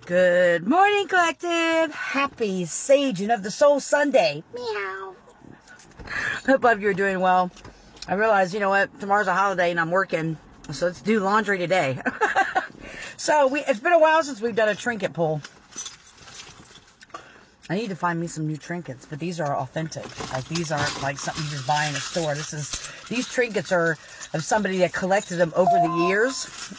Good morning, collective. Happy Saging of the Soul Sunday. Meow. Hope all of you are doing well. I realize, you know what, tomorrow's a holiday and I'm working, so let's do laundry today. So it's been a while since we've done a trinket pull. I need to find me some new trinkets, but these are authentic. Like, these aren't like something you just buy in a store. These trinkets are of somebody that collected them over the years,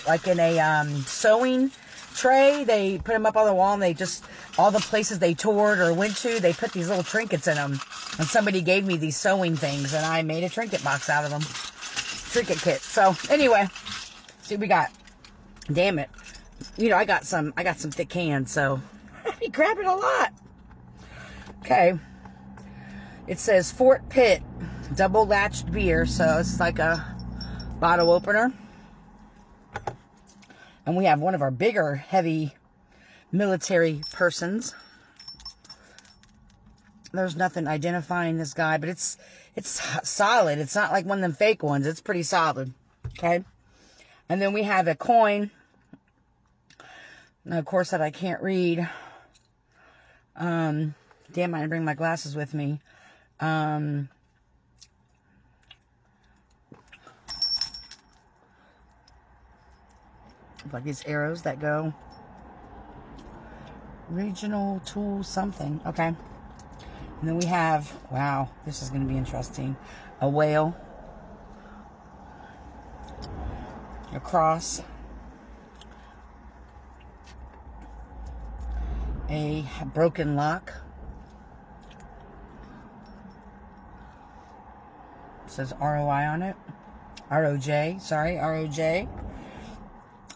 like in a sewing tray. They put them up on the wall, and all the places they toured or went to, they put these little trinkets in them. And somebody gave me these sewing things, and I made a trinket box out of them. Trinket kit. So anyway, see what we got. Damn it. You know, I got some thick hands, so I be grabbing a lot. Okay. It says Fort Pitt double latched beer, so it's like a bottle opener. And we have one of our bigger, heavy military persons. There's nothing identifying this guy, but it's solid. It's not like one of them fake ones. It's pretty solid. Okay. And then we have a coin. Now, of course, that I can't read. Damn, I didn't bring my glasses with me. Like these arrows that go. Regional tool something. Okay. And then we have, wow, this is going to be interesting. A whale. A cross. A broken lock. It says ROI on it. ROJ. Sorry, ROJ.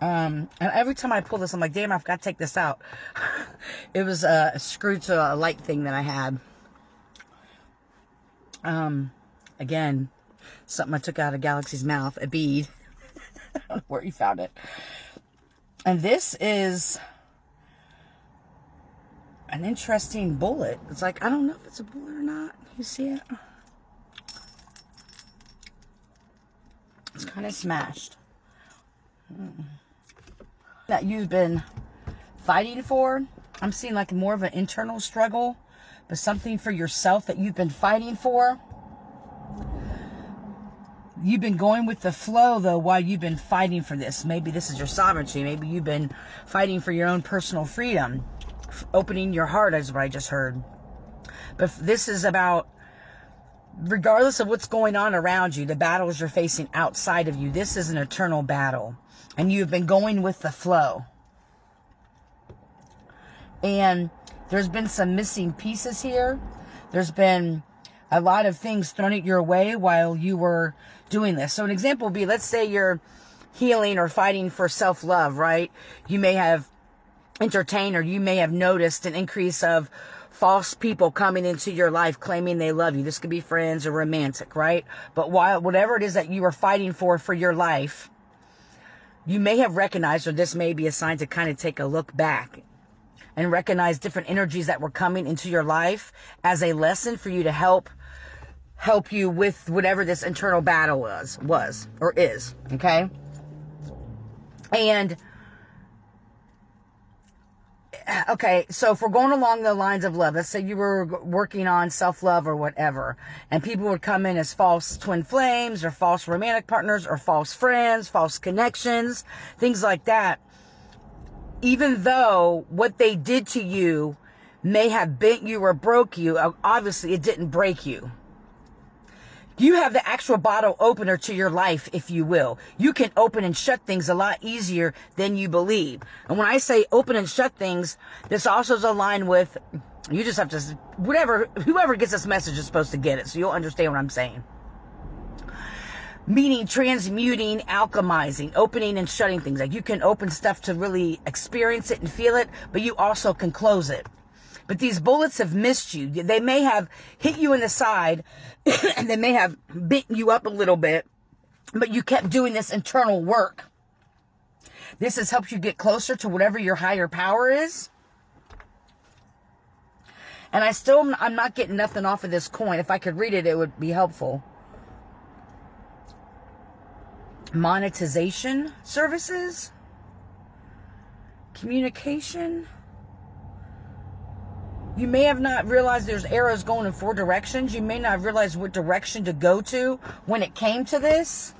And every time I pull this, I'm like, damn, I've got to take this out. It was screwed to a light thing that I had. Again, something I took out of Galaxy's mouth, a bead. I don't know where you found it. And this is an interesting bullet. It's like, I don't know if it's a bullet or not. You see it? It's kind of smashed. That you've been fighting for. I'm seeing like more of an internal struggle, but something for yourself that you've been fighting for. You've been going with the flow, though, while you've been fighting for this. Maybe this is your sovereignty. Maybe you've been fighting for your own personal freedom. Opening your heart is what I just heard. But this is about, regardless of what's going on around you, the battles you're facing outside of you, this is an eternal battle. And you've been going with the flow. And there's been some missing pieces here. There's been a lot of things thrown at your way while you were doing this. So an example would be, let's say you're healing or fighting for self-love, right? You may have entertained or you may have noticed an increase of false people coming into your life claiming they love you. This could be friends or romantic, right? But whatever it is that you are fighting for your life, you may have recognized, or this may be a sign to kind of take a look back and recognize different energies that were coming into your life as a lesson for you to help you with whatever this internal battle was or is. Okay. And okay, so if we're going along the lines of love, let's say you were working on self-love or whatever, and people would come in as false twin flames or false romantic partners or false friends, false connections, things like that. Even though what they did to you may have bent you or broke you, obviously it didn't break you. You have the actual bottle opener to your life, if you will. You can open and shut things a lot easier than you believe. And when I say open and shut things, this also is aligned with, you just have to, whoever gets this message is supposed to get it. So you'll understand what I'm saying. Meaning transmuting, alchemizing, opening and shutting things. Like you can open stuff to really experience it and feel it, but you also can close it. But these bullets have missed you. They may have hit you in the side and they may have bitten you up a little bit, but you kept doing this internal work. This has helped you get closer to whatever your higher power is. And I'm not getting nothing off of this coin. If I could read it, it would be helpful. Monetization services. Communication. You may have not realized there's arrows going in 4 directions. You may not have realized what direction to go to when it came to this.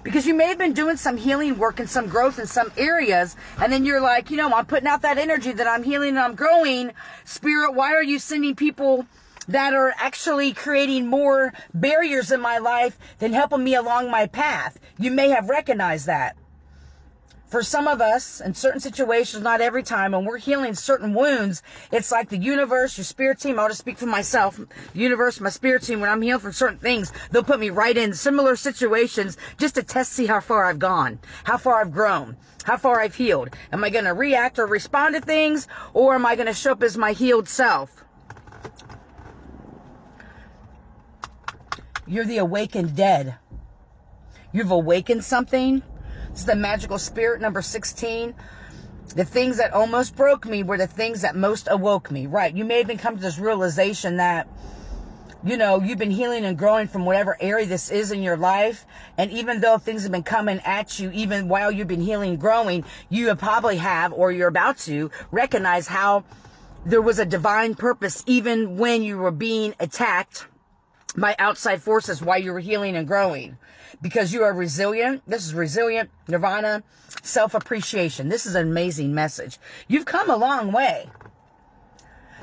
Because you may have been doing some healing work and some growth in some areas. And then you're like, you know, I'm putting out that energy that I'm healing and I'm growing. Spirit, why are you sending people that are actually creating more barriers in my life than helping me along my path? You may have recognized that. For some of us, in certain situations, not every time, when we're healing certain wounds, it's like the universe, your spirit team, I'll just speak for myself, the universe, my spirit team, when I'm healed from certain things, they'll put me right in similar situations just to test, see how far I've gone, how far I've grown, how far I've healed. Am I going to react or respond to things, or am I going to show up as my healed self? You're the awakened dead. You've awakened something. This is the magical spirit, number 16. The things that almost broke me were the things that most awoke me. Right. You may have been come to this realization that, you know, you've been healing and growing from whatever area this is in your life. And even though things have been coming at you, even while you've been healing and growing, you probably have, or you're about to, recognize how there was a divine purpose even when you were being attacked by outside forces while you were healing and growing. Because you are resilient. This is resilient, nirvana, self-appreciation. This is an amazing message. You've come a long way.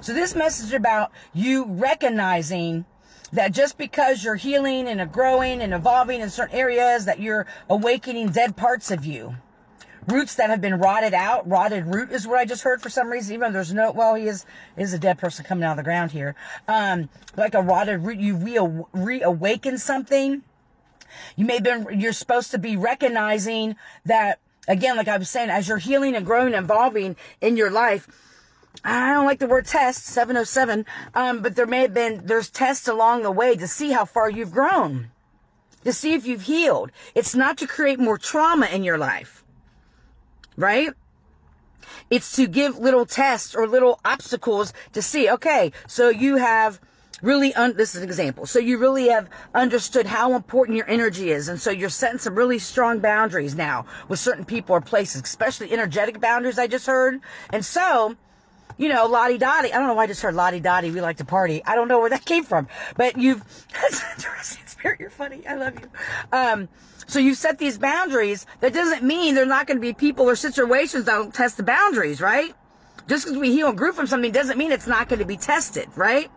So this message about you recognizing that just because you're healing and growing and evolving in certain areas, that you're awakening dead parts of you. Roots that have been rotted out. Rotted root is what I just heard for some reason. Even though there's no, well, he is a dead person coming out of the ground here. Like a rotted root, you reawaken something. You're supposed to be recognizing that, again, like I was saying, as you're healing and growing and evolving in your life, I don't like the word test, 707, but there's tests along the way to see how far you've grown, to see if you've healed. It's not to create more trauma in your life, right? It's to give little tests or little obstacles to see, okay, so you have really, this is an example. So you really have understood how important your energy is. And so you're setting some really strong boundaries now with certain people or places, especially energetic boundaries I just heard. And so, you know, lottie-dottie. I don't know why I just heard lottie-dottie. We like to party. I don't know where that came from. But that's interesting. Spirit, you're funny. I love you. So you set these boundaries. That doesn't mean there's not going to be people or situations that don't test the boundaries, right? Just because we heal and grew from something doesn't mean it's not going to be tested, right?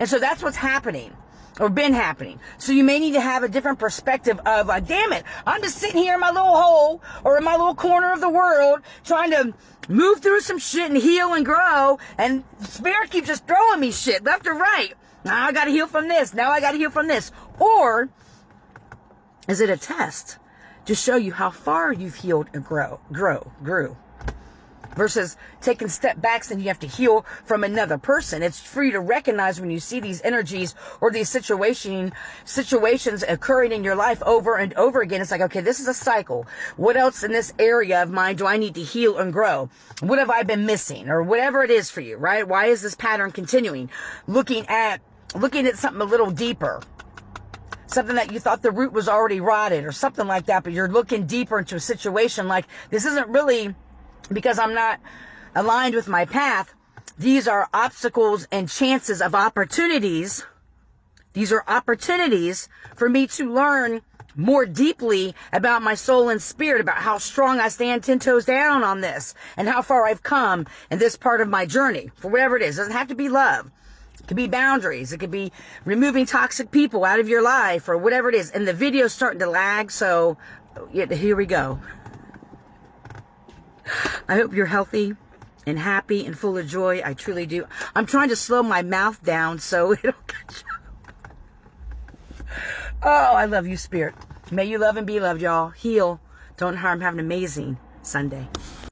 And so that's what's happening or been happening. So you may need to have a different perspective of, damn it, I'm just sitting here in my little hole or in my little corner of the world trying to move through some shit and heal and grow. And Spirit keeps just throwing me shit left or right. Now I got to heal from this. Now I got to heal from this. Or is it a test to show you how far you've healed and grew? Versus taking step backs and you have to heal from another person. It's for you to recognize when you see these energies or these situations occurring in your life over and over again. It's like, okay, this is a cycle. What else in this area of mine do I need to heal and grow? What have I been missing? Or whatever it is for you, right? Why is this pattern continuing? Looking at something a little deeper. Something that you thought the root was already rotted or something like that, but you're looking deeper into a situation like this isn't really because I'm not aligned with my path. These are obstacles and chances of opportunities. These are opportunities for me to learn more deeply about my soul and spirit, about how strong I stand 10 toes down on this and how far I've come in this part of my journey. For whatever it is, it doesn't have to be love. It could be boundaries. It could be removing toxic people out of your life or whatever it is. And the video's starting to lag, so here we go. I hope you're healthy and happy and full of joy. I truly do. I'm trying to slow my mouth down so it'll catch up. Oh, I love you, Spirit. May you love and be loved, y'all. Heal. Don't harm. Have an amazing Sunday.